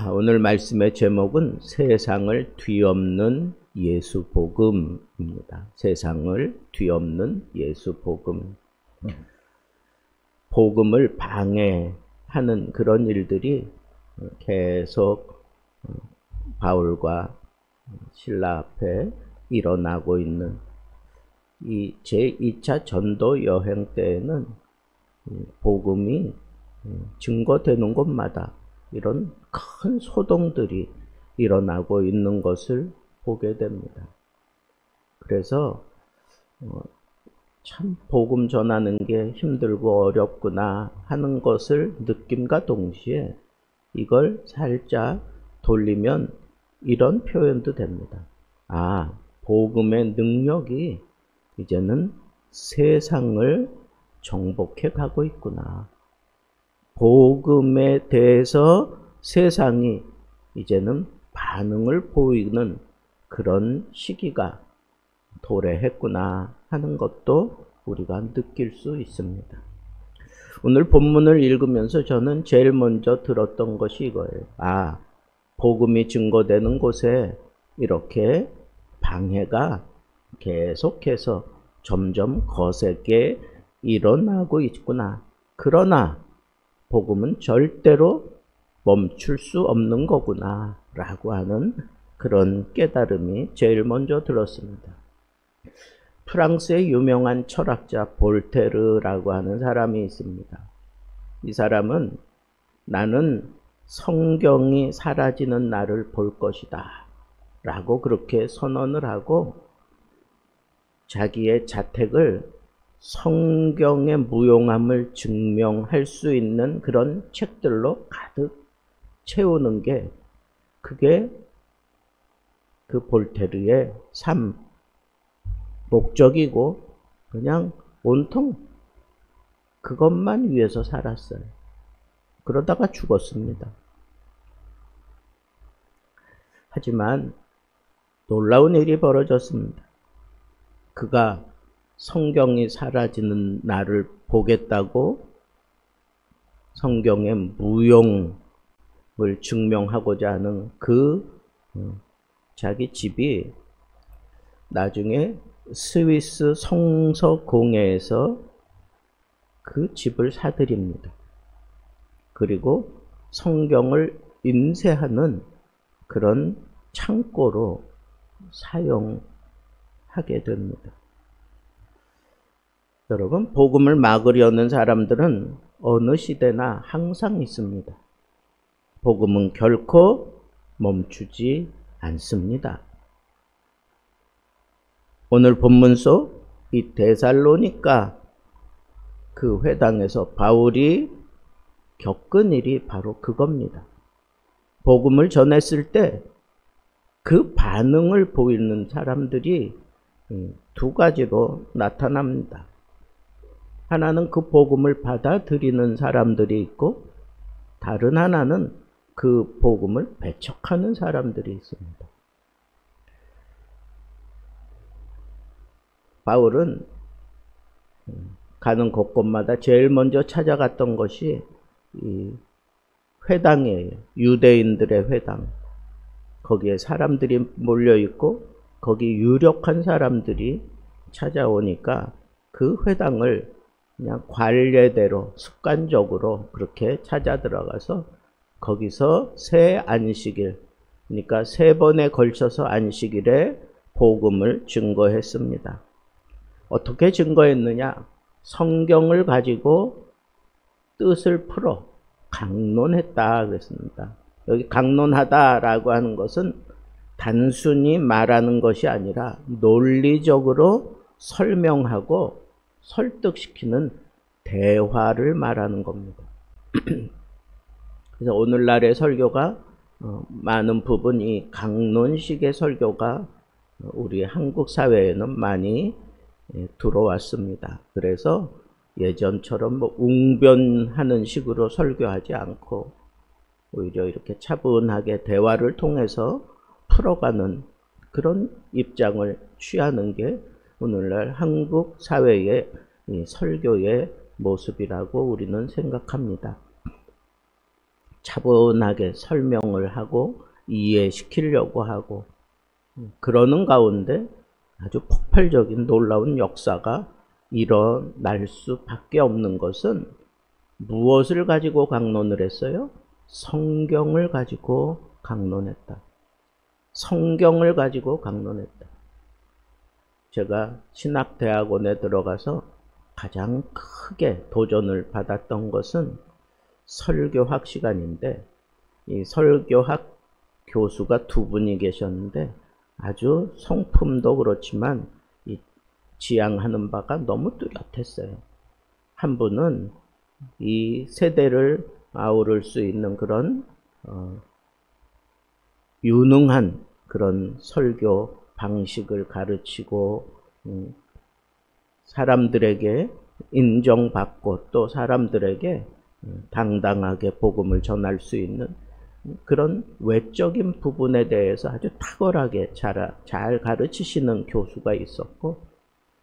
오늘 말씀의 제목은 세상을 뒤엎는 예수 복음입니다. 세상을 뒤엎는 예수 복음. 복음을 방해하는 그런 일들이 계속 바울과 실라 앞에 일어나고 있는 이 제2차 전도 여행 때에는 복음이 증거되는 곳마다 이런 큰 소동들이 일어나고 있는 것을 보게 됩니다. 그래서 참 복음 전하는 게 힘들고 어렵구나 하는 것을 느낌과 동시에 이걸 살짝 돌리면 이런 표현도 됩니다. 복음의 능력이 이제는 세상을 정복해 가고 있구나. 복음에 대해서 세상이 이제는 반응을 보이는 그런 시기가 도래했구나 하는 것도 우리가 느낄 수 있습니다. 오늘 본문을 읽으면서 저는 제일 먼저 들었던 것이 이거예요. 복음이 증거되는 곳에 이렇게 방해가 계속해서 점점 거세게 일어나고 있구나. 그러나 복음은 절대로 멈출 수 없는 거구나 라고 하는 그런 깨달음이 제일 먼저 들었습니다. 프랑스의 유명한 철학자 볼테르라고 하는 사람이 있습니다. 이 사람은 나는 성경이 사라지는 날을 볼 것이다 라고 그렇게 선언을 하고 자기의 자택을 성경의 무용함을 증명할 수 있는 그런 책들로 가득 채우는 게 그게 그 볼테르의 삶 목적이고 그냥 온통 그것만 위해서 살았어요. 그러다가 죽었습니다. 하지만 놀라운 일이 벌어졌습니다. 그가 성경이 사라지는 날을 보겠다고 성경의 무용을 증명하고자 하는 그 자기 집이 나중에 스위스 성서공회에서 그 집을 사들입니다. 그리고 성경을 인쇄하는 그런 창고로 사용하게 됩니다. 여러분, 복음을 막으려는 사람들은 어느 시대나 항상 있습니다. 복음은 결코 멈추지 않습니다. 오늘 본문 속 이 데살로니가 그 회당에서 바울이 겪은 일이 바로 그겁니다. 복음을 전했을 때 그 반응을 보이는 사람들이 두 가지로 나타납니다. 하나는 그 복음을 받아들이는 사람들이 있고 다른 하나는 그 복음을 배척하는 사람들이 있습니다. 바울은 가는 곳곳마다 제일 먼저 찾아갔던 것이 이 회당이에요. 유대인들의 회당. 거기에 사람들이 몰려있고 거기 유력한 사람들이 찾아오니까 그 회당을 그냥 관례대로 습관적으로 그렇게 찾아 들어가서 거기서 새 안식일, 그러니까 3번에 걸쳐서 안식일에 복음을 증거했습니다. 어떻게 증거했느냐? 성경을 가지고 뜻을 풀어 강론했다 그랬습니다. 여기 강론하다라고 하는 것은 단순히 말하는 것이 아니라 논리적으로 설명하고 설득시키는 대화를 말하는 겁니다. 그래서 오늘날의 설교가 많은 부분이 강론식의 설교가 우리 한국 사회에는 많이 들어왔습니다. 그래서 예전처럼 웅변하는 식으로 설교하지 않고 오히려 이렇게 차분하게 대화를 통해서 풀어가는 그런 입장을 취하는 게 오늘날 한국 사회의 설교의 모습이라고 우리는 생각합니다. 차분하게 설명을 하고 이해시키려고 하고 그러는 가운데 아주 폭발적인 놀라운 역사가 일어날 수밖에 없는 것은 무엇을 가지고 강론을 했어요? 성경을 가지고 강론했다. 성경을 가지고 강론했다. 제가 신학대학원에 들어가서 가장 크게 도전을 받았던 것은 설교학 시간인데, 이 설교학 교수가 두 분이 계셨는데 아주 성품도 그렇지만 이 지향하는 바가 너무 뚜렷했어요. 한 분은 이 세대를 아우를 수 있는 그런 유능한 그런 설교 방식을 가르치고 사람들에게 인정받고 또 사람들에게 당당하게 복음을 전할 수 있는 그런 외적인 부분에 대해서 아주 탁월하게 잘 가르치시는 교수가 있었고,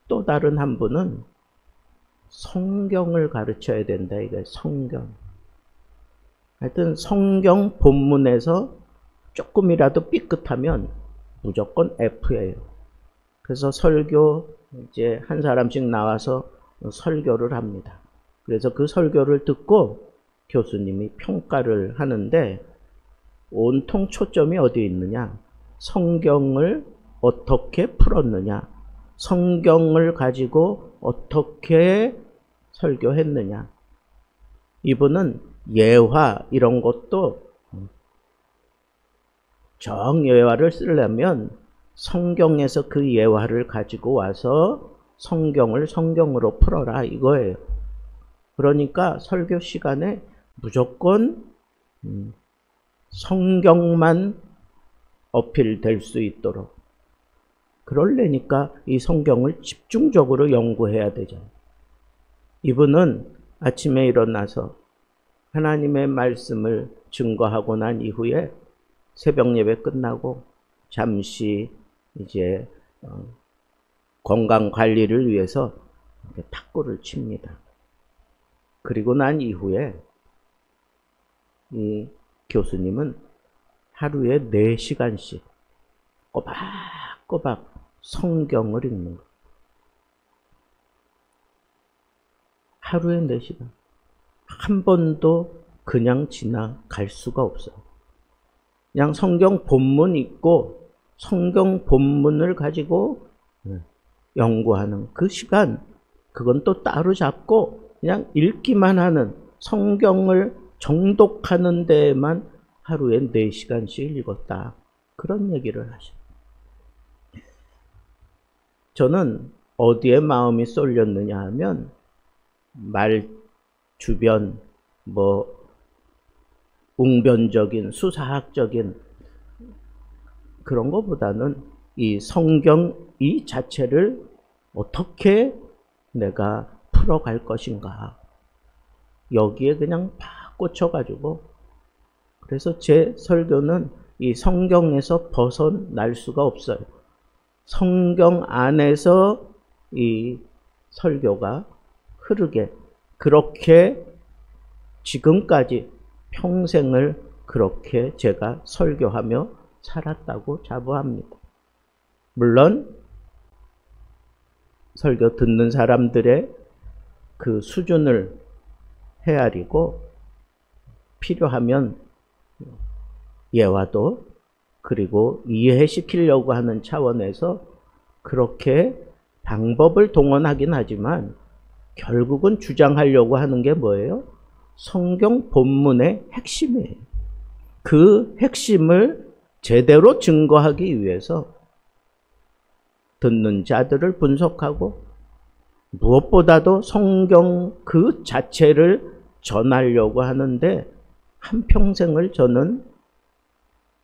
또 다른 한 분은 성경을 가르쳐야 된다. 이게 성경. 하여튼 성경 본문에서 조금이라도 삐끗하면 무조건 F예요. 그래서 설교 이제 한 사람씩 나와서 설교를 합니다. 그래서 그 설교를 듣고 교수님이 평가를 하는데 온통 초점이 어디에 있느냐? 성경을 어떻게 풀었느냐? 성경을 가지고 어떻게 설교했느냐? 이분은 예화 이런 것도 정예화를 쓰려면 성경에서 그 예화를 가지고 와서 성경을 성경으로 풀어라 이거예요. 그러니까 설교 시간에 무조건 성경만 어필될 수 있도록, 그러려니까 이 성경을 집중적으로 연구해야 되죠. 이분은 아침에 일어나서 하나님의 말씀을 증거하고 난 이후에 새벽 예배 끝나고 잠시 이제 건강 관리를 위해서 탁구를 칩니다. 그리고 난 이후에 이 교수님은 하루에 4시간씩 꼬박꼬박 성경을 읽는 거예요. 하루에 4시간. 한 번도 그냥 지나갈 수가 없어요. 그냥 성경 본문 읽고 성경 본문을 가지고 연구하는 그 시간, 그건 또 따로 잡고 그냥 읽기만 하는, 성경을 정독하는 데에만 하루에 4시간씩 읽었다. 그런 얘기를 하셔요. 저는 어디에 마음이 쏠렸느냐 하면 말 주변 웅변적인 수사학적인 그런 것보다는 이 성경 이 자체를 어떻게 내가 풀어갈 것인가, 여기에 그냥 팍 꽂혀가지고, 그래서 제 설교는 이 성경에서 벗어날 수가 없어요. 성경 안에서 이 설교가 흐르게, 그렇게 지금까지 평생을 그렇게 제가 설교하며 살았다고 자부합니다. 물론 설교 듣는 사람들의 그 수준을 헤아리고 필요하면 예화도 그리고 이해시키려고 하는 차원에서 그렇게 방법을 동원하긴 하지만 결국은 주장하려고 하는 게 뭐예요? 성경 본문의 핵심이에요. 그 핵심을 제대로 증거하기 위해서 듣는 자들을 분석하고 무엇보다도 성경 그 자체를 전하려고 하는데 한평생을 저는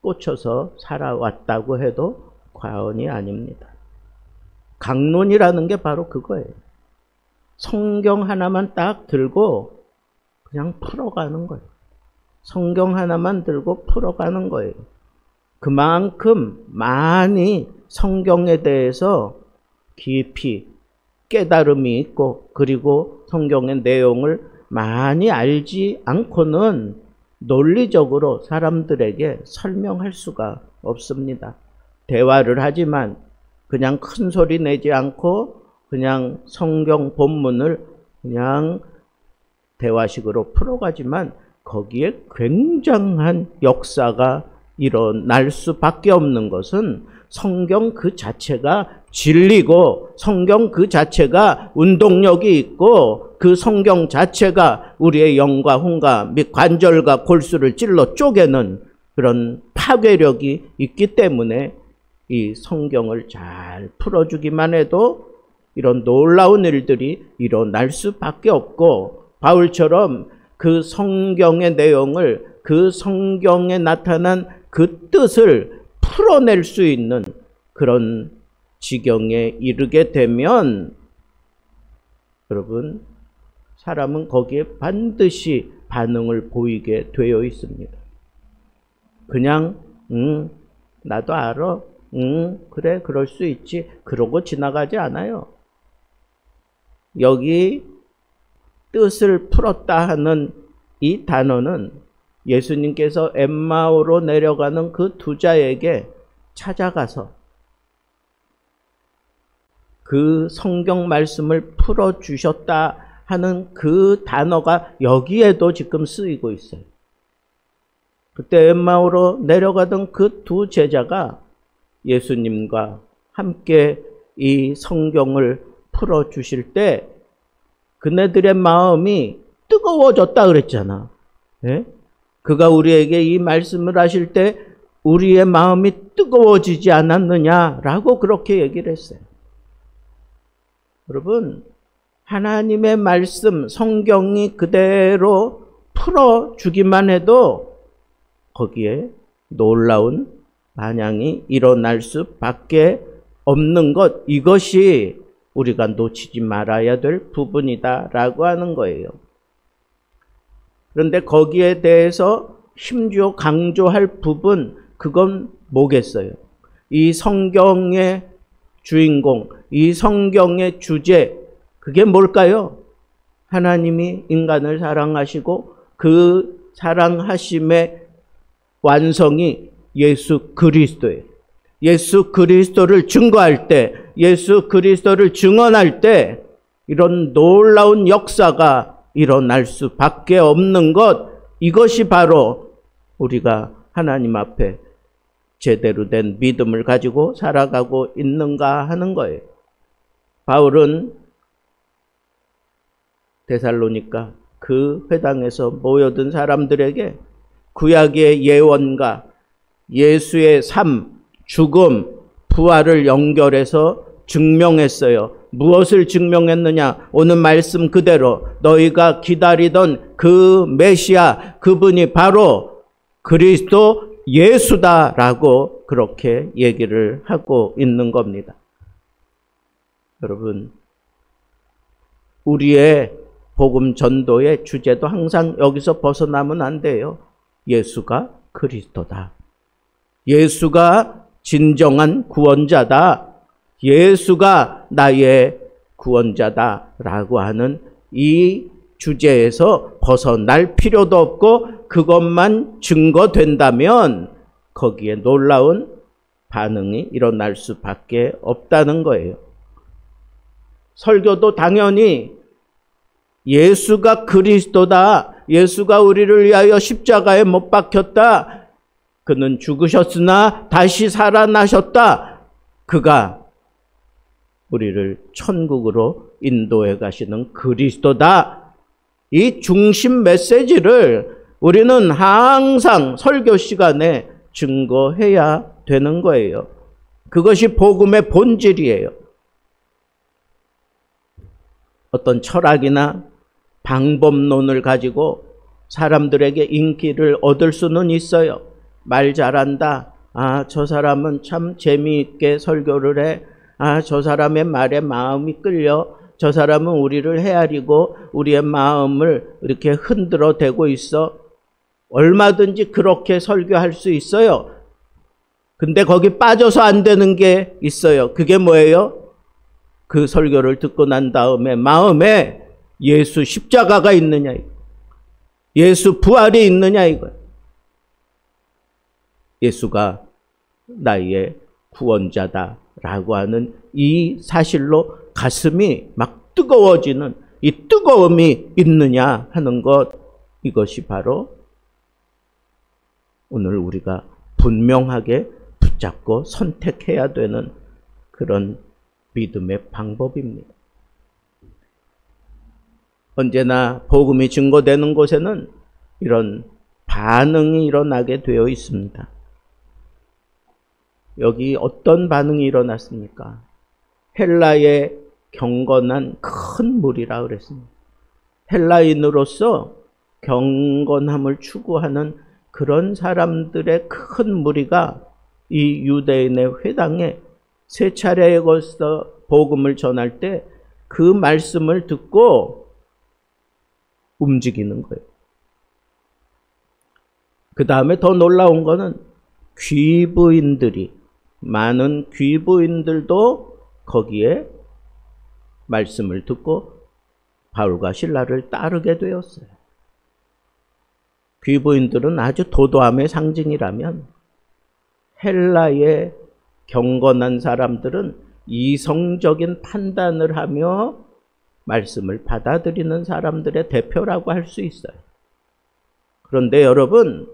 꽂혀서 살아왔다고 해도 과언이 아닙니다. 강론이라는 게 바로 그거예요. 성경 하나만 딱 들고 그냥 풀어가는 거예요. 성경 하나만 들고 풀어가는 거예요. 그만큼 많이 성경에 대해서 깊이 깨달음이 있고, 그리고 성경의 내용을 많이 알지 않고는 논리적으로 사람들에게 설명할 수가 없습니다. 대화를 하지만 그냥 큰 소리 내지 않고 그냥 성경 본문을 그냥 대화식으로 풀어가지만 거기에 굉장한 역사가 일어날 수밖에 없는 것은 성경 그 자체가 진리고 성경 그 자체가 운동력이 있고 그 성경 자체가 우리의 영과 혼과 및 관절과 골수를 찔러 쪼개는 그런 파괴력이 있기 때문에 이 성경을 잘 풀어주기만 해도 이런 놀라운 일들이 일어날 수밖에 없고, 바울처럼 그 성경의 내용을, 그 성경에 나타난 그 뜻을 풀어낼 수 있는 그런 지경에 이르게 되면 여러분, 사람은 거기에 반드시 반응을 보이게 되어 있습니다. 그냥 나도 알아. 그래, 그럴 수 있지. 그러고 지나가지 않아요. 여기 뜻을 풀었다 하는 이 단어는 예수님께서 엠마오로 내려가는 그 두 자에게 찾아가서 그 성경 말씀을 풀어주셨다 하는 그 단어가 여기에도 지금 쓰이고 있어요. 그때 엠마오로 내려가던 그 두 제자가 예수님과 함께 이 성경을 풀어주실 때 그네들의 마음이 뜨거워졌다 그랬잖아. 예? 그가 우리에게 이 말씀을 하실 때 우리의 마음이 뜨거워지지 않았느냐라고 그렇게 얘기를 했어요. 여러분, 하나님의 말씀, 성경이 그대로 풀어주기만 해도 거기에 놀라운 반향이 일어날 수밖에 없는 것, 이것이 우리가 놓치지 말아야 될 부분이다라고 하는 거예요. 그런데 거기에 대해서 심지어 강조할 부분, 그건 뭐겠어요? 이 성경의 주인공, 이 성경의 주제, 그게 뭘까요? 하나님이 인간을 사랑하시고 그 사랑하심의 완성이 예수 그리스도예요. 예수 그리스도를 증거할 때, 예수 그리스도를 증언할 때 이런 놀라운 역사가 일어날 수밖에 없는 것, 이것이 바로 우리가 하나님 앞에 제대로 된 믿음을 가지고 살아가고 있는가 하는 거예요. 바울은 데살로니가 그 회당에서 모여든 사람들에게 구약의 예언과 예수의 삶, 죽음, 부활을 연결해서 증명했어요. 무엇을 증명했느냐? 오늘 말씀 그대로 너희가 기다리던 그 메시아, 그분이 바로 그리스도 예수다라고 그렇게 얘기를 하고 있는 겁니다. 여러분, 우리의 복음 전도의 주제도 항상 여기서 벗어나면 안 돼요. 예수가 그리스도다. 예수가 진정한 구원자다. 예수가 나의 구원자다라고 하는 이 주제에서 벗어날 필요도 없고 그것만 증거된다면 거기에 놀라운 반응이 일어날 수밖에 없다는 거예요. 설교도 당연히 예수가 그리스도다. 예수가 우리를 위하여 십자가에 못 박혔다. 그는 죽으셨으나 다시 살아나셨다. 그가 우리를 천국으로 인도해 가시는 그리스도다. 이 중심 메시지를 우리는 항상 설교 시간에 증거해야 되는 거예요. 그것이 복음의 본질이에요. 어떤 철학이나 방법론을 가지고 사람들에게 인기를 얻을 수는 있어요. 말 잘한다. 아, 저 사람은 참 재미있게 설교를 해. 아, 저 사람의 말에 마음이 끌려. 저 사람은 우리를 헤아리고 우리의 마음을 이렇게 흔들어 대고 있어. 얼마든지 그렇게 설교할 수 있어요. 근데 거기 빠져서 안 되는 게 있어요. 그게 뭐예요? 그 설교를 듣고 난 다음에 마음에 예수 십자가가 있느냐. 예수 부활이 있느냐 이거예요. 예수가 나의 구원자다라고 하는 이 사실로 가슴이 막 뜨거워지는 이 뜨거움이 있느냐 하는 것, 이것이 바로 오늘 우리가 분명하게 붙잡고 선택해야 되는 그런 믿음의 방법입니다. 언제나 복음이 증거되는 곳에는 이런 반응이 일어나게 되어 있습니다. 여기 어떤 반응이 일어났습니까? 헬라의 경건한 큰 무리라 그랬습니다. 헬라인으로서 경건함을 추구하는 그런 사람들의 큰 무리가 이 유대인의 회당에 세 차례에 걸쳐 복음을 전할 때 그 말씀을 듣고 움직이는 거예요. 그 다음에 더 놀라운 거는 귀부인들이, 많은 귀부인들도 거기에 말씀을 듣고 바울과 실라를 따르게 되었어요. 귀부인들은 아주 도도함의 상징이라면 헬라의 경건한 사람들은 이성적인 판단을 하며 말씀을 받아들이는 사람들의 대표라고 할 수 있어요. 그런데 여러분,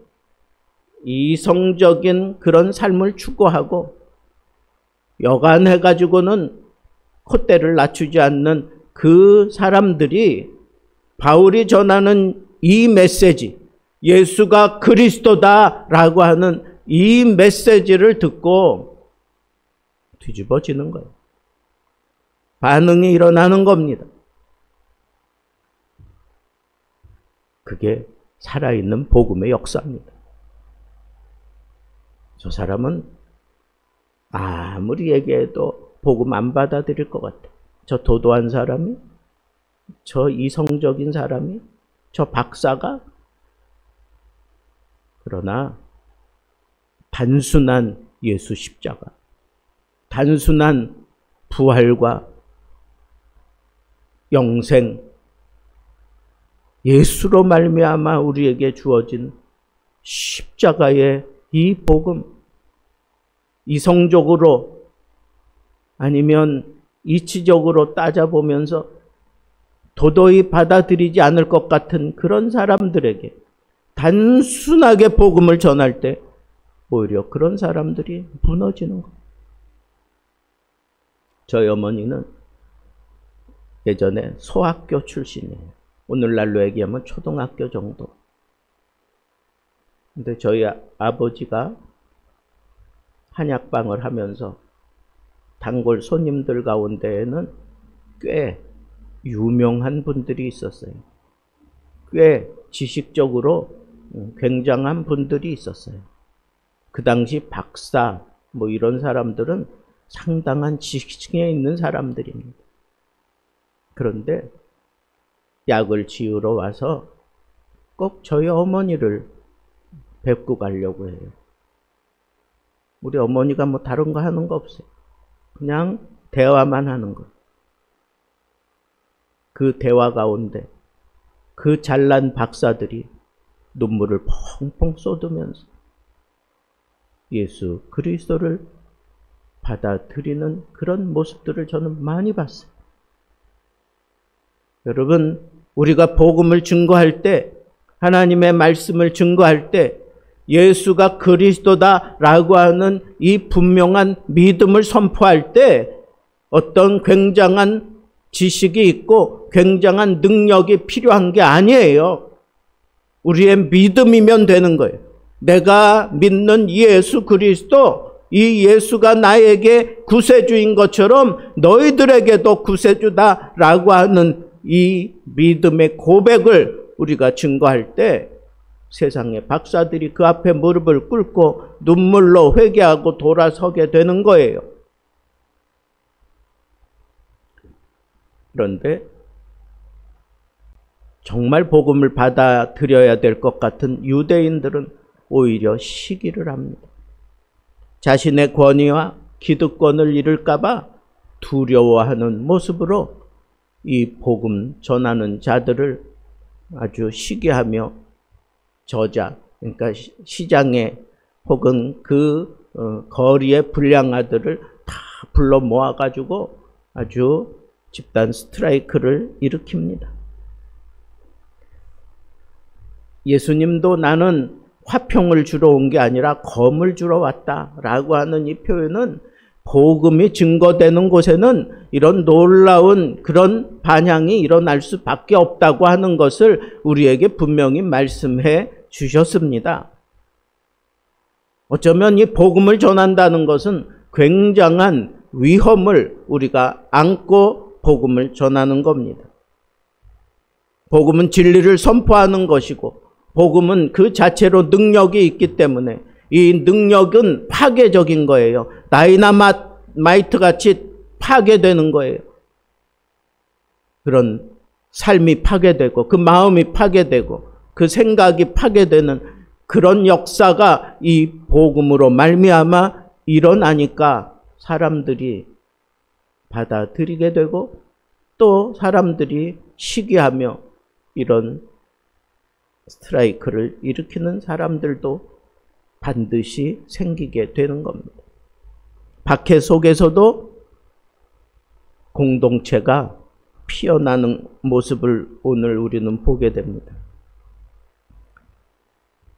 이성적인 그런 삶을 추구하고 여간해가지고는 콧대를 낮추지 않는 그 사람들이 바울이 전하는 이 메시지, 예수가 그리스도다라고 하는 이 메시지를 듣고 뒤집어지는 거예요. 반응이 일어나는 겁니다. 그게 살아있는 복음의 역사입니다. 저 사람은 아무리 얘기해도 복음 안 받아들일 것 같아. 저 도도한 사람이, 저 이성적인 사람이, 저 박사가. 그러나 단순한 예수 십자가, 단순한 부활과 영생, 예수로 말미암아 우리에게 주어진 십자가의 이 복음, 이성적으로 아니면 이치적으로 따져보면서 도저히 받아들이지 않을 것 같은 그런 사람들에게 단순하게 복음을 전할 때 오히려 그런 사람들이 무너지는 거예요. 저희 어머니는 예전에 소학교 출신이에요. 오늘날로 얘기하면 초등학교 정도. 근데 저희 아버지가 한약방을 하면서 단골 손님들 가운데에는 꽤 유명한 분들이 있었어요. 꽤 지식적으로 굉장한 분들이 있었어요. 그 당시 박사 뭐 이런 사람들은 상당한 지식층에 있는 사람들입니다. 그런데 약을 지으러 와서 꼭 저희 어머니를 뵙고 가려고 해요. 우리 어머니가 뭐 다른 거 하는 거 없어요. 그냥 대화만 하는 거. 그 대화 가운데 그 잘난 박사들이 눈물을 펑펑 쏟으면서 예수 그리스도를 받아들이는 그런 모습들을 저는 많이 봤어요. 여러분, 우리가 복음을 증거할 때, 하나님의 말씀을 증거할 때 예수가 그리스도다라고 하는 이 분명한 믿음을 선포할 때 어떤 굉장한 지식이 있고 굉장한 능력이 필요한 게 아니에요. 우리의 믿음이면 되는 거예요. 내가 믿는 예수 그리스도, 이 예수가 나에게 구세주인 것처럼 너희들에게도 구세주다라고 하는 이 믿음의 고백을 우리가 증거할 때 세상의 박사들이 그 앞에 무릎을 꿇고 눈물로 회개하고 돌아서게 되는 거예요. 그런데 정말 복음을 받아들여야 될 것 같은 유대인들은 오히려 시기를 합니다. 자신의 권위와 기득권을 잃을까 봐 두려워하는 모습으로 이 복음 전하는 자들을 아주 시기하며 저자, 그러니까 시장에 혹은 그 거리의 불량아들을 다 불러 모아가지고 아주 집단 스트라이크를 일으킵니다. 예수님도 나는 화평을 주러 온 게 아니라 검을 주러 왔다라고 하는 이 표현은 복음이 증거되는 곳에는 이런 놀라운 그런 반향이 일어날 수밖에 없다고 하는 것을 우리에게 분명히 말씀해 주셨습니다. 어쩌면 이 복음을 전한다는 것은 굉장한 위험을 우리가 안고 복음을 전하는 겁니다. 복음은 진리를 선포하는 것이고 복음은 그 자체로 능력이 있기 때문에 이 능력은 파괴적인 거예요. 다이나마이트 같이 파괴되는 거예요. 그런 삶이 파괴되고 그 마음이 파괴되고 그 생각이 파괴되는 그런 역사가 이 복음으로 말미암아 일어나니까 사람들이 받아들이게 되고 또 사람들이 시기하며 이런 스트라이크를 일으키는 사람들도 반드시 생기게 되는 겁니다. 박해 속에서도 공동체가 피어나는 모습을 오늘 우리는 보게 됩니다.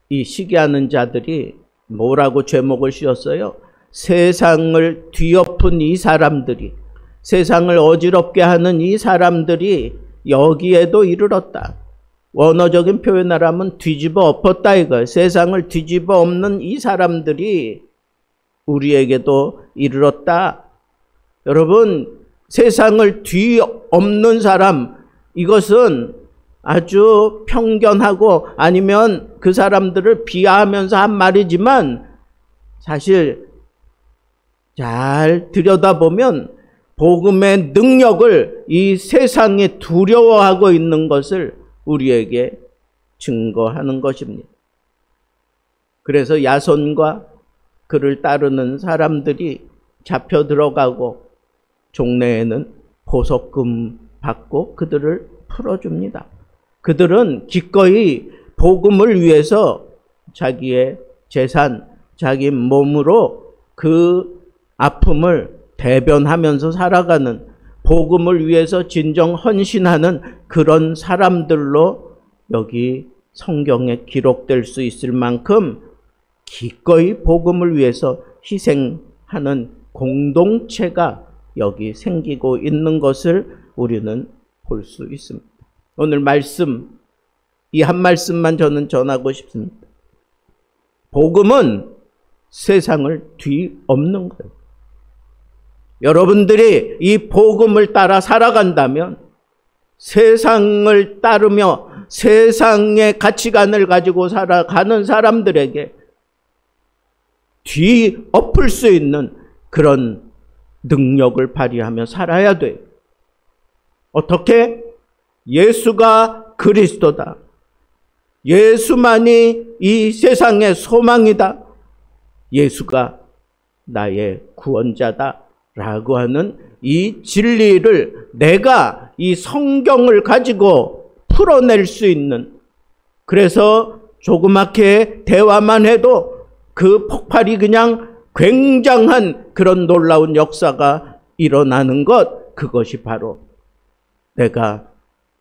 이 시기하는 자들이 뭐라고 제목을 씌웠어요? 세상을 뒤엎은 이 사람들이, 세상을 어지럽게 하는 이 사람들이 여기에도 이르렀다. 원어적인 표현을 하면 뒤집어 엎었다 이거예요. 세상을 뒤집어 엎는 이 사람들이 우리에게도 이르렀다. 여러분, 세상을 뒤엎는 사람, 이것은 아주 편견하고 아니면 그 사람들을 비하하면서 한 말이지만 사실 잘 들여다보면 복음의 능력을 이 세상에 두려워하고 있는 것을 우리에게 증거하는 것입니다. 그래서 야손과 그를 따르는 사람들이 잡혀 들어가고 종래에는 보석금 받고 그들을 풀어줍니다. 그들은 기꺼이 복음을 위해서 자기의 재산, 자기 몸으로 그 아픔을 대변하면서 살아가는, 복음을 위해서 진정 헌신하는 그런 사람들로 여기 성경에 기록될 수 있을 만큼 기꺼이 복음을 위해서 희생하는 공동체가 여기 생기고 있는 것을 우리는 볼 수 있습니다. 오늘 말씀, 이 한 말씀만 저는 전하고 싶습니다. 복음은 세상을 뒤엎는 거예요. 여러분들이 이 복음을 따라 살아간다면 세상을 따르며 세상의 가치관을 가지고 살아가는 사람들에게 뒤엎을 수 있는 그런 능력을 발휘하며 살아야 돼요. 어떻게? 예수가 그리스도다. 예수만이 이 세상의 소망이다. 예수가 나의 구원자다. 라고 하는 이 진리를 내가 이 성경을 가지고 풀어낼 수 있는, 그래서 조그맣게 대화만 해도 그 폭발이 그냥 굉장한 그런 놀라운 역사가 일어나는 것, 그것이 바로 내가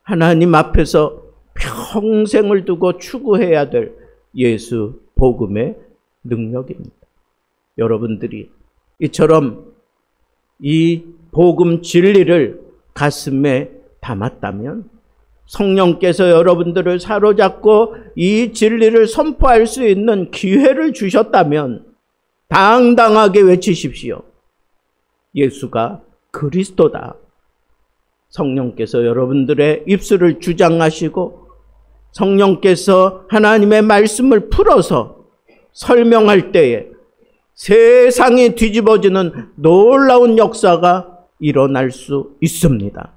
하나님 앞에서 평생을 두고 추구해야 될 예수 복음의 능력입니다. 여러분들이 이처럼 이 복음 진리를 가슴에 담았다면, 성령께서 여러분들을 사로잡고 이 진리를 선포할 수 있는 기회를 주셨다면 당당하게 외치십시오. 예수가 그리스도다. 성령께서 여러분들의 입술을 주장하시고 성령께서 하나님의 말씀을 풀어서 설명할 때에 세상이 뒤집어지는 놀라운 역사가 일어날 수 있습니다.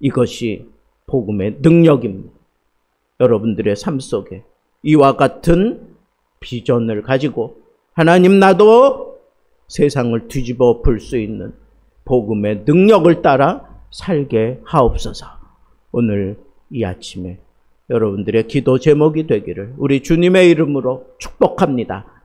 이것이 복음의 능력입니다. 여러분들의 삶 속에 이와 같은 비전을 가지고 하나님, 나도 세상을 뒤집어 엎을 수 있는 복음의 능력을 따라 살게 하옵소서. 오늘 이 아침에 여러분들의 기도 제목이 되기를 우리 주님의 이름으로 축복합니다.